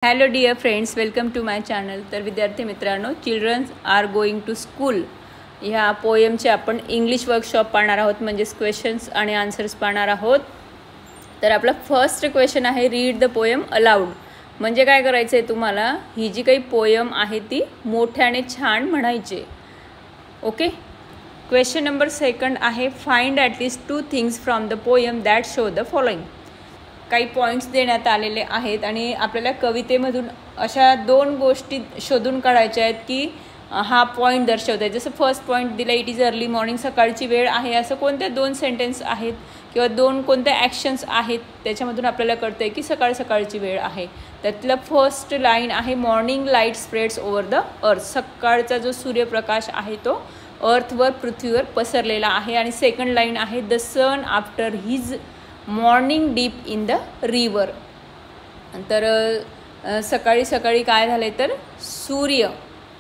Hello dear friends, welcome to my channel. तर विद्यार्थी मित्रांनो, childrens are going to school ह्या पोएमचे आपण इंग्लिश वर्कशॉप पाहणार आहोत, म्हणजेच क्वेश्चन्स आणि आन्सर्स पाहणार आहोत. तर आपला फर्स्ट क्वेश्चन आहे, रीड द पोएम अलाउड. म्हणजे काय करायचं आहे तुम्हाला, ही जी काही पोएम आहे ती मोठ्याने छान म्हणायची. ओके. क्वेश्चन नंबर सेकंड आहे, find at least 2 things from the poem that show the following. काही पॉईंट्स देण्यात आलेले आहेत आणि आपल्याला कवितेमधून अशा 2 गोष्टी शोधून काढायच्या आहेत की हा पॉईंट दर्शवत आहे. जसं फर्स्ट पॉईंट दिला, इट इज अर्ली मॉर्निंग, सकाळची वेळ आहे. असं कोणत्या 2 सेंटेन्स आहेत किंवा 2 कोणत्या ॲक्शन्स आहेत त्याच्यामधून आपल्याला कळतं आहे की सकाळची वेळ आहे. त्यातलं फर्स्ट लाईन आहे, morning light spreads over the earth. सकाळचा जो सूर्यप्रकाश आहे तो अर्थवर, पृथ्वीवर पसरलेला आहे. आणि सेकंड लाईन आहे, the sun after his morning dip in the river. तर सकाळी काय झालं आहे, तर सूर्य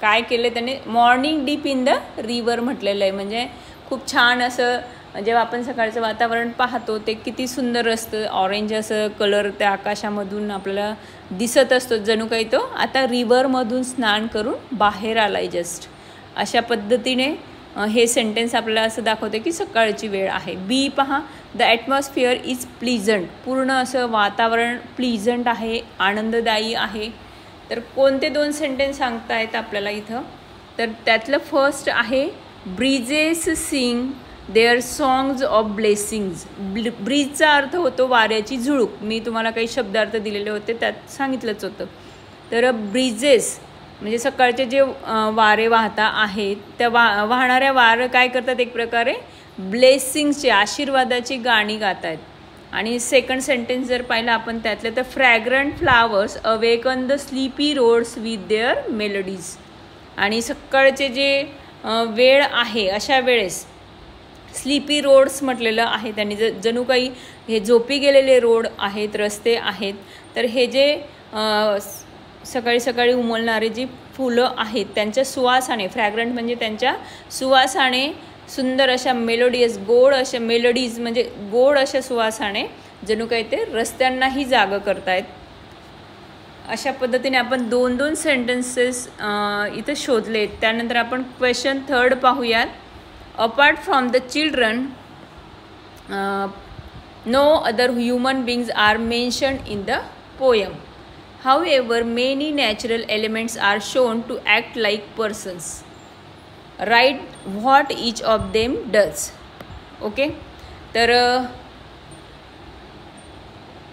काय केलं त्याने, morning dip in the river म्हटलेलं आहे. म्हणजे खूप छान असं जेव्हा आपण सकाळचं वातावरण पाहतो ते किती सुंदर असतं. ऑरेंज असं कलर त्या आकाशामधून आपल्याला दिसत असतो, जणू काही तो आता रिव्हरमधून स्नान करून बाहेर आला आहे जस्ट. अशा पद्धतीने हे सेंटेन्स आपल्याला असं दाखवते की सकाळची वेळ आहे. बी पहा, द ॲटमॉस्फिअर इज प्लीजंट. पूर्ण असं वातावरण प्लीजंट आहे, आनंददायी आहे. तर कोणते 2 सेंटेन्स सांगतायत आपल्याला इथं, तर त्यातलं फर्स्ट आहे, breezes sing their songs of blessings. ब्रीजचा अर्थ होतो वाऱ्याची झुळूक. मी तुम्हाला काही शब्दार्थ दिलेले होते, त्यात सांगितलंच होतं. तर ब्रीजेस म्हणजे सकाळचे जे वारे वाहता आहेत त्या वाहणाऱ्या वारं काय करतात, एक प्रकारे ब्लेसिंग्सची, आशीर्वादाची गाणी गात आहेत. आणि सेकंड सेंटेन्स जर पाहिलं आपण त्यातलं, तर fragrant flowers awaken the sleepy roads with their melodies. आणि सकाळचे जे वेळ आहे अशा वेळेस स्लीपी रोड्स म्हटलेलं आहे त्यांनी. जणू काही हे झोपी गेलेले रोड आहेत, रस्ते आहेत. तर हे जे सकाळी उमलणारे जी फुलं आहेत त्यांच्या सुवासाने, फ्रॅग्रंट म्हणजे त्यांच्या सुवासाने, सुंदर अशा मेलोडियस, गोड अशा मेलोडीज म्हणजे गोड अशा सुवासाने जणू काही ते रस्त्यांनाही जागं करतायत. अशा पद्धतीने आपण 2 सेंटेन्सेस इथं शोधलेत. त्यानंतर आपण क्वेश्चन थर्ड पाहूयात. Apart from the children no other human beings are mentioned in the poem. However, many natural elements are shown to act like persons. Write what each of them does. Okay. तर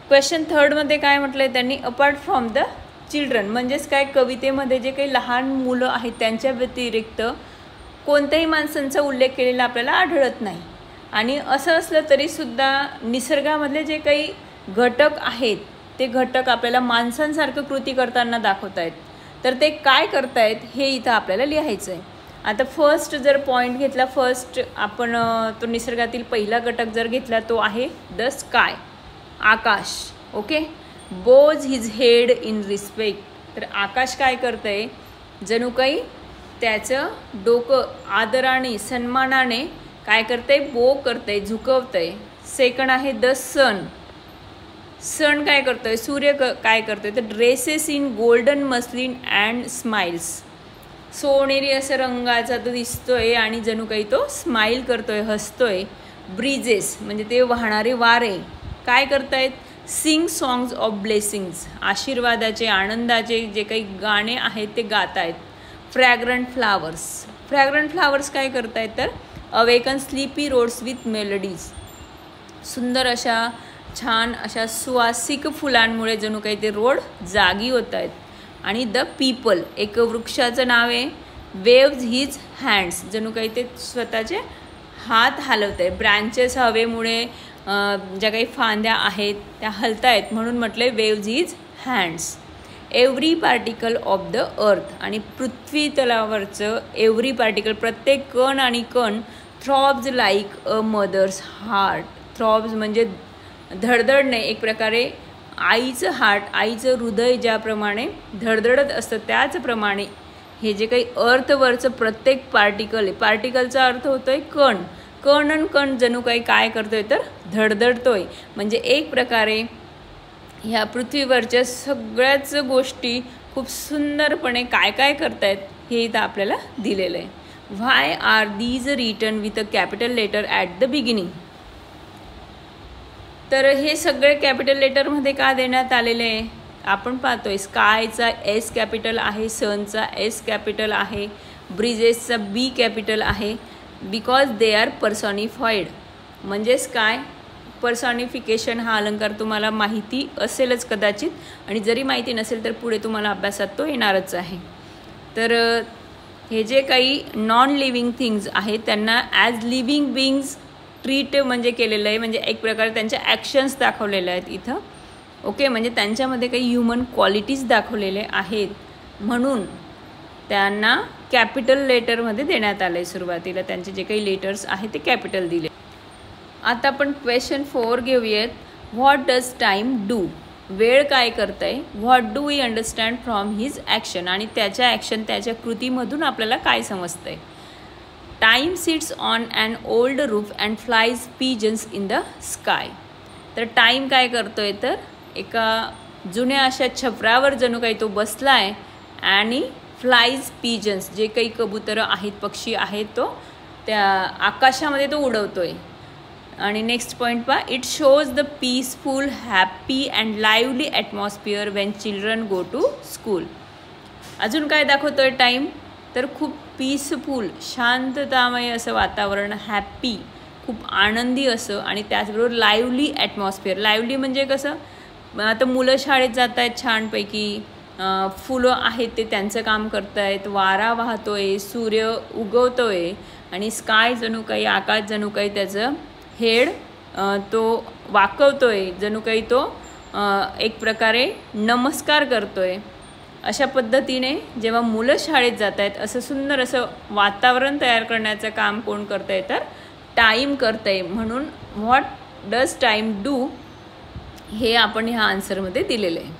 question थर्डमध्ये काय म्हटलं आहे त्यांनी, apart from the children म्हणजेच काय, कवितेमध्ये जे काही लहान मुलं आहेत त्यांच्या व्यतिरिक्त कोणत्याही माणसांचा उल्लेख केलेला आपल्याला आढळत नाही. आणि असं असलं तरीसुद्धा निसर्गामधले जे काही घटक आहेत ते घटक आपल्याला माणसांसारखं कृती करताना दाखवत आहेत. तर ते काय करतायत हे इथं आपल्याला लिहायचं आहे. आता फर्स्ट जर पॉईंट घेतला, फर्स्ट आपण तो निसर्गातील पहिला घटक जर घेतला तो आहे the sky, Akash. Okay. Bhoj his head in respect. तर आकाश काय करतं आहे, जणू काही त्याचं डोकं आदराने, सन्मानाने काय करतं आहे, बो करतं आहे, झुकवतं आहे. सेकंड आहे द सन. सन काय करतोय, सूर्य काय करतोय, तर dresses in golden muslin and smiles. सोनेरी असं रंगाचा तो दिसतोय आणि जणू काही तो स्माइल करतोय, हसतोय. ब्रीजेस म्हणजे ते वाहणारे वारे काय करतायत, सिंग सॉंग्स ऑफ ब्लेसिंग्स, आशीर्वादाचे, आनंदाचे जे काही गाणे आहेत ते गात आहेत. फ्रॅग्रंट फ्लावर्स काय करतायत, तर awaken sleepy roads with melodies. सुंदर अशा छान अशा सुवासिक फुलांमुळे जणू काही ते रोड जागी होत आहेत. आणि द पीपल, एक वृक्षाचं नाव आहे, वेव्ज हिज हँड्स, जणू काही ते स्वतःचे हात हलवत आहे. ब्रँचेस हवेमुळे ज्या काही फांद्या आहेत त्या हलत आहेत म्हणून म्हटलं waves his hands. Every particle of the earth, आणि पृथ्वी तलावरचं एव्हरी पार्टिकल, प्रत्येक कण आणि कण, throbs like a mother's heart. Throbs म्हणजे धडधडणे, एक प्रकारे आईचं हार्ट, आईचं हृदय ज्याप्रमाणे धडधडत असतं त्याचप्रमाणे हे जे काही अर्थवरचं प्रत्येक पार्टिकल आहे, पार्टिकलचा अर्थ होतो आहे कण. कण जणू काही काय करतोय, तर धडधडतोय. म्हणजे एक प्रकारे ह्या पृथ्वीवरच्या सगळ्याच गोष्टी खूप सुंदरपणे काय काय करतायत हे इथं आपल्याला दिलेलं आहे. Why are these written with a capital letter at the beginning. तर हे सगळे कॅपिटल लेटरमध्ये का देण्यात आलेले आहे? आपण पाहतोय स्कायचा एस कॅपिटल आहे, सनचा एस कॅपिटल आहे, ब्रिजेसचा बी कॅपिटल आहे. Because they are personified. म्हणजेच काय, पर्सॉनिफिकेशन हा अलंकार तुम्हाला माहिती असेलच कदाचित, आणि जरी माहिती नसेल तर पुढे तुम्हाला अभ्यासात तो येणारच आहे. तर हे जे काही नॉन लिव्हिंग थिंग्स आहेत त्यांना ॲज लिव्हिंग बिंग्स ट्रीट म्हणजे केलेलं आहे, म्हणजे एक प्रकारे त्यांच्या ॲक्शन्स दाखवलेले आहेत इथं. ओके, म्हणजे त्यांच्यामध्ये काही ह्युमन क्वालिटीज दाखवलेले आहेत म्हणून त्यांना कॅपिटल लेटरमध्ये देण्यात आलं आहे. सुरुवातीला त्यांचे जे काही लेटर्स आहेत ते कॅपिटल दिले. आता आपण क्वेश्चन 4 घेऊयात. What does time do. वेळ काय करत आहे. What do we understand from his action. आणि त्याच्या ॲक्शन, त्याच्या कृतीमधून आपल्याला काय समजतं आहे. Time sits on an old roof and flies pigeons in the sky. तर टाईम काय करतो आहे, तर एका जुन्या अशा छपरावर जणू काही तो बसला आहे आणि फ्लाईज पिजन्स जे काही कबुतरं आहेत, पक्षी आहेत, तो त्या आकाशामध्ये तो उडवतो आहे. आणि नेक्स्ट पॉईंट पहा. It shows the peaceful happy and lively atmosphere when children go to school. अजून काय दाखवतो आहे टाईम, तर खूप पीसफुल शांततामय असं वातावरण, हॅप्पी खूप आनंदी असं, आणि त्याचबरोबर लाईव्हली ॲटमॉस्फिअर. लाईव्हली म्हणजे कसं, आता मुलं शाळेत जात आहेत छानपैकी, फुलं आहेत ते त्यांचं काम करत आहेत, वारा वाहतोय, सूर्य उगवतोय, आणि स्काय जणू काही, आकाश जणू काही त्याचं हेड तो वाकवतोय, जणू काही तो एक प्रकारे नमस्कार करतोय. अशा पद्धतीने जेव्हा मुलं शाळेत जात आहेत असं सुंदर असं वातावरण तयार करण्याचं काम कोण करतं आहे, तर टाईम करतं आहे. म्हणून व्हॉट डज टाईम डू हे आपण ह्या आन्सरमध्ये दिलेलं आहे.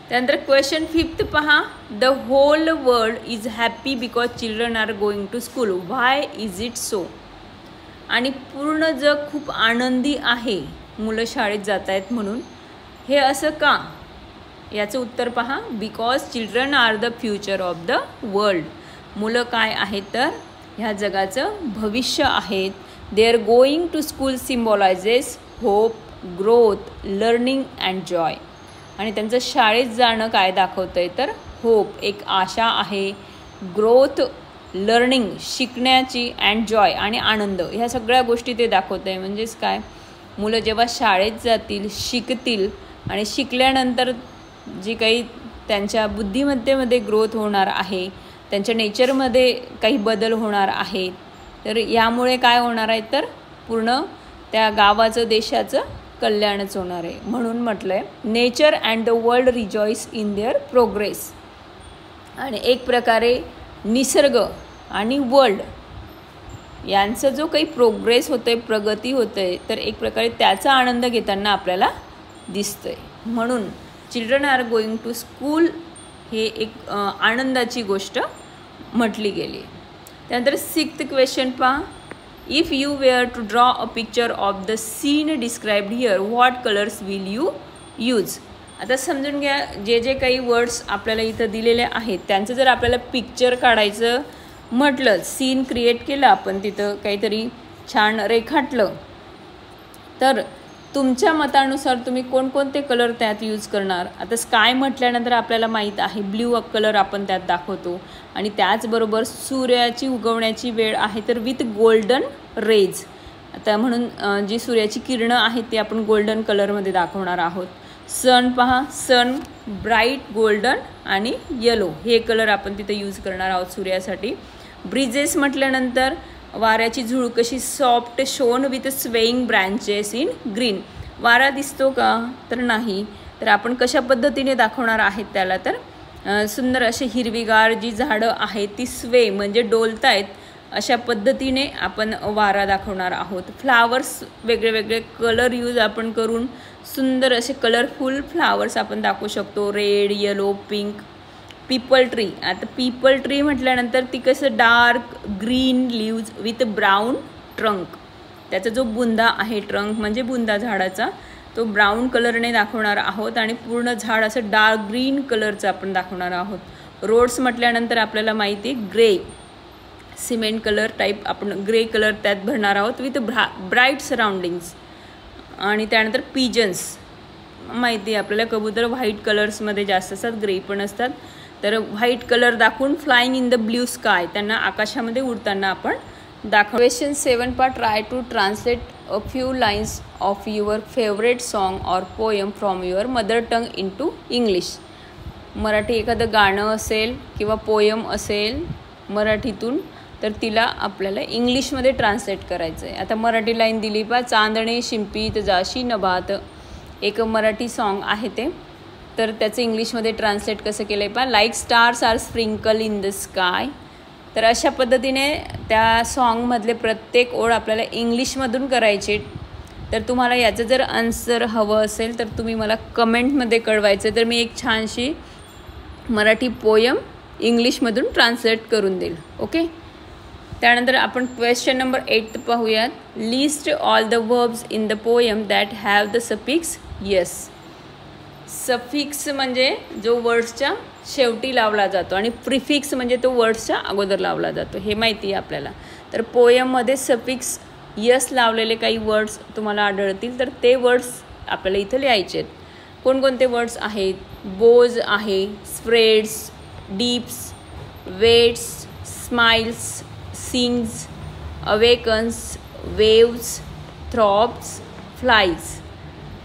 त्यानंतर क्वेश्चन 5 पहा. The whole world is happy because children are going to school. Why is it so. आणि पूर्ण जग खूप आनंदी आहे मुलं शाळेत जात आहेत म्हणून. हे असं का, याचं उत्तर पहा. Because children are the future of the world. मुलं काय आहेत, तर ह्या जगाचं भविष्य आहेत. They are going to school symbolizes hope, growth, learning and joy. आणि त्यांचं शाळेत जाणं काय दाखवतं आहे, तर होप एक आशा आहे, ग्रोथ लर्निंग शिकण्याची, अँड जॉय आणि आनंद, ह्या सगळ्या गोष्टी ते दाखवतं आहे. म्हणजेच काय, मुलं जेव्हा शाळेत जातील, शिकतील, आणि शिकल्यानंतर जी काही त्यांच्या बुद्धिमत्तेमध्ये ग्रोथ होणार आहे, त्यांच्या नेचरमध्ये काही बदल होणार आहे, तर यामुळे काय होणार आहे, तर पूर्ण त्या गावाचं, देशाचं कल्याणच होणार आहे. म्हणून म्हटलं आहे nature and the world रिजॉईस in their progress. आणि एक प्रकारे निसर्ग आणि वर्ल्ड यांचं जो काही प्रोग्रेस होतं आहे, प्रगती होतं आहे, तर एक प्रकारे त्याचा आनंद घेताना आपल्याला दिसतं आहे. म्हणून children are going to school हे एक आनंदाची गोष्ट म्हटली गेली. त्यानंतर 6th क्वेश्चन पहा. If you were to draw a picture of the scene described here what colours will you use. आता समजून घ्या, जे जे काही वर्ड्स आपल्याला इथं दिलेले आहेत त्यांचं जर आपल्याला पिक्चर काढायचं म्हटलं, सीन क्रिएट केलं आपण, तिथं काहीतरी छान रेखाटलं, तर तुमच्या मतानुसार तुम्ही कोणकोणते कलर त्यात यूज करणार. आता स्काय म्हटल्यानंतर आपल्याला माहीत आहे ब्ल्यू कलर आपण त्यात दाखवतो, आणि त्याचबरोबर सूर्याची उगवण्याची वेळ आहे तर विथ गोल्डन रेज. आता म्हणून जी सूर्याची किरणं आहेत ती आपण गोल्डन कलरमध्ये दाखवणार आहोत. सन पहा, सन ब्राईट गोल्डन आणि येलो हे कलर आपण तिथे यूज करणार आहोत सूर्यासाठी. ब्रिजेस म्हटल्यानंतर वाऱ्याची झुळूक कशी soft shown with swaying branches in green. वारा दिसतो का, तर नाही. तर आपण कशा पद्धतीने दाखवणार आहेत त्याला, तर सुंदर अशी हिरवीगार जी झाडं आहेत ती स्वे म्हणजे डोलतायत अशा पद्धतीने आपण वारा दाखवणार आहोत. फ्लावर्स वेगळे वेगळे कलर यूज आपण करून सुंदर असे कलरफुल फ्लावर्स आपण दाखवू शकतो. Red, yellow, pink. People tree. आता पीपल ट्री म्हटल्यानंतर ती कसं dark green leaves with brown trunk. त्याचा जो बुंदा आहे, ट्रंक म्हणजे बुंदा झाडाचा, तो ब्राऊन कलरने दाखवणार आहोत आणि पूर्ण झाड असं डार्क ग्रीन कलरचं आपण दाखवणार आहोत। रोड्स म्हटल्यानंतर आपल्याला माहिती आहे ग्रे सिमेंट कलर टाईप आपण ग्रे कलर त्यात भरणार आहोत विथ ब्राईट सराउंडिंग्स। आणि त्यानंतर पिजन्स माहिती आहे आपल्याला, कबूतर व्हाईट कलर्समध्ये जास्त असतात, ग्रे पण असतात, तर व्हाईट कलर दाखवून flying in the blue sky त्यांना आकाशामध्ये उडताना आपण दाखव। क्वेश्चन 7 पा try to translate a few lines of your favourite song or poem from your mother tongue into English. Marathi एखादं गाणं असेल किंवा पोएम असेल मराठीतून तर तिला आपल्याला इंग्लिशमध्ये ट्रान्सलेट करायचं आहे। आता मराठी लाईन दिली पा, चांदणे शिंपीत जाशी नभात, एक मराठी सॉन्ग आहे ते, तर त्याचं इंग्लिशमध्ये ट्रान्सलेट कसं केलं आहे पा, like stars are sprinkle in the sky. तर अशा पद्धतीने त्या सॉन्गमधले प्रत्येक ओळ आपल्याला इंग्लिशमधून करायचे। तर तुम्हाला याचं जर आन्सर हवं असेल तर तुम्ही मला कमेंटमध्ये कळवायचं, तर मी एक छानशी मराठी पोयम इंग्लिशमधून ट्रान्सलेट करून देईल। ओके, त्यानंतर आपण क्वेश्चन नंबर 8 पाहूयात। List all the verbs in the poem that have the suffix yes. Suffix म्हणजे जो वर्ड्सच्या शेवटी लावला जातो आणि प्रिफिक्स म्हणजे तो वर्ड्सच्या अगोदर लावला जातो, हे माहिती आहे आपल्याला। तर पोयममध्ये सफिक्स यस लावलेले काही वर्ड्स तुम्हाला आढळतील, तर ते वर्ड्स आपल्याला इथं लिहायचे आहेत। कोणकोणते वर्ड्स आहेत, बोज आहे, spreads, dips, waits, smiles, sings, awakens, waves, throbs, flies.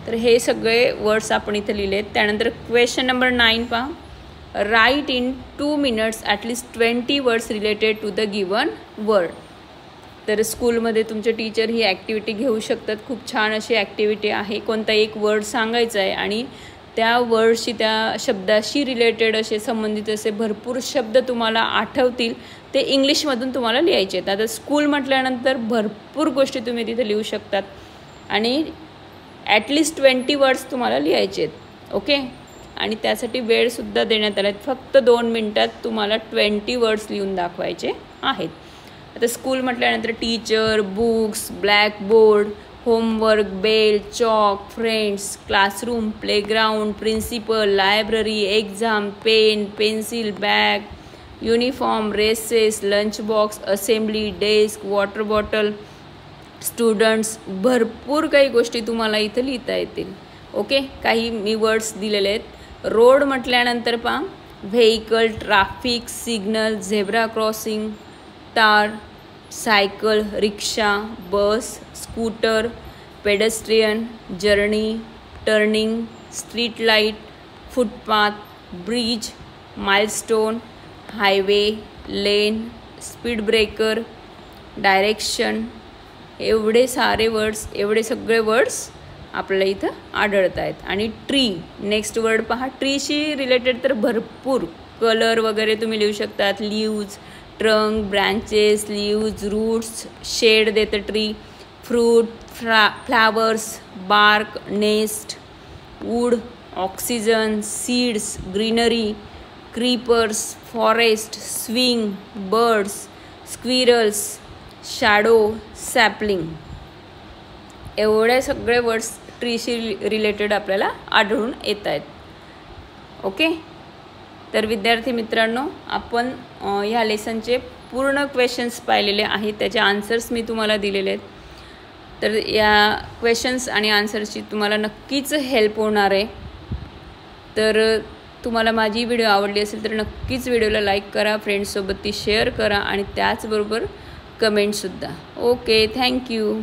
तर हे सगळे वर्ड्स आपण इथे लिहिले आहेत। त्यानंतर क्वेश्चन नंबर 9 पहा, write in 2 minutes at least 20 words related to the given word. तर स्कूलमध्ये तुमचे टीचर ही ॲक्टिव्हिटी घेऊ शकतात, खूप छान अशी ॲक्टिव्हिटी आहे। कोणता एक वर्ड सांगायचा आहे आणि त्या वर्डशी त्या शब्दाशी रिलेटेड असे संबंधित असे भरपूर शब्द तुम्हाला आठवतील ते इंग्लिशमधून तुम्हाला लिहायचे आहेत। आता स्कूल म्हटल्यानंतर भरपूर गोष्टी तुम्ही तिथे लिहू शकतात आणि ॲटलिस्ट 20 वर्ड्स तुम्हाला लिहायचे आहेत। ओके, आणि त्यासाठी वेळसुद्धा देण्यात आला आहे, फक्त 2 मिनटात तुम्हाला 20 वर्ड्स लिहून दाखवायचे आहेत। आता स्कूल म्हटल्यानंतर teacher, books, blackboard, homework, bell, chalk, friends, classroom, playground, principal, library, exam, pen, pencil, bag, uniform, recess, lunch box, assembly, desk, water bottle, students, भरपूर काही गोष्टी तुम्हाला इथं लिहिता येतील। ओके, काही मी वर्ड्स दिलेले आहेत। रोड म्हटल्यानंतर पहा, vehicle, traffic signal, zebra crossing, tar, cycle, rickshaw, bus, scooter, pedestrian, journey, turning, street light, footpath, bridge, milestone, highway, lane, speed breaker, direction, एवढे सारे वर्ड्स, एवढे सगळे वर्ड्स आपल्याला इथं आढळत आहेत। आणि ट्री, नेक्स्ट वर्ड पहा, ट्रीशी रिलेटेड तर भरपूर कलर वगैरे तुम्ही लिहू शकतात, leaves, trunk, branches, leaves, roots, shade देतं tree, fruit, flowers, bark, nest, wood, oxygen, seeds, greenery, creepers, forest, swing, birds, squirrels, shadow, sapling, एवढे सगळे वर्ड्स ट्रीशी रिलेटेड आपल्याला आढळून येत आहेत। ओके, तर विद्यार्थी मित्रांनो, आपण ह्या लेसनचे पूर्ण क्वेश्चन्स पाहिलेले आहेत, त्याचे आन्सर्स मी तुम्हाला दिलेले आहेत। तर या क्वेश्चन्स आणि आन्सर्सची तुम्हाला नक्कीच हेल्प होणार आहे। तर तुम्हाला माझी व्हिडिओ आवडली असेल तर नक्कीच व्हिडिओला लाईक करा, फ्रेंड्ससोबत ती शेअर करा आणि त्याचबरोबर कमेंटसुद्धा। Okay, thank you.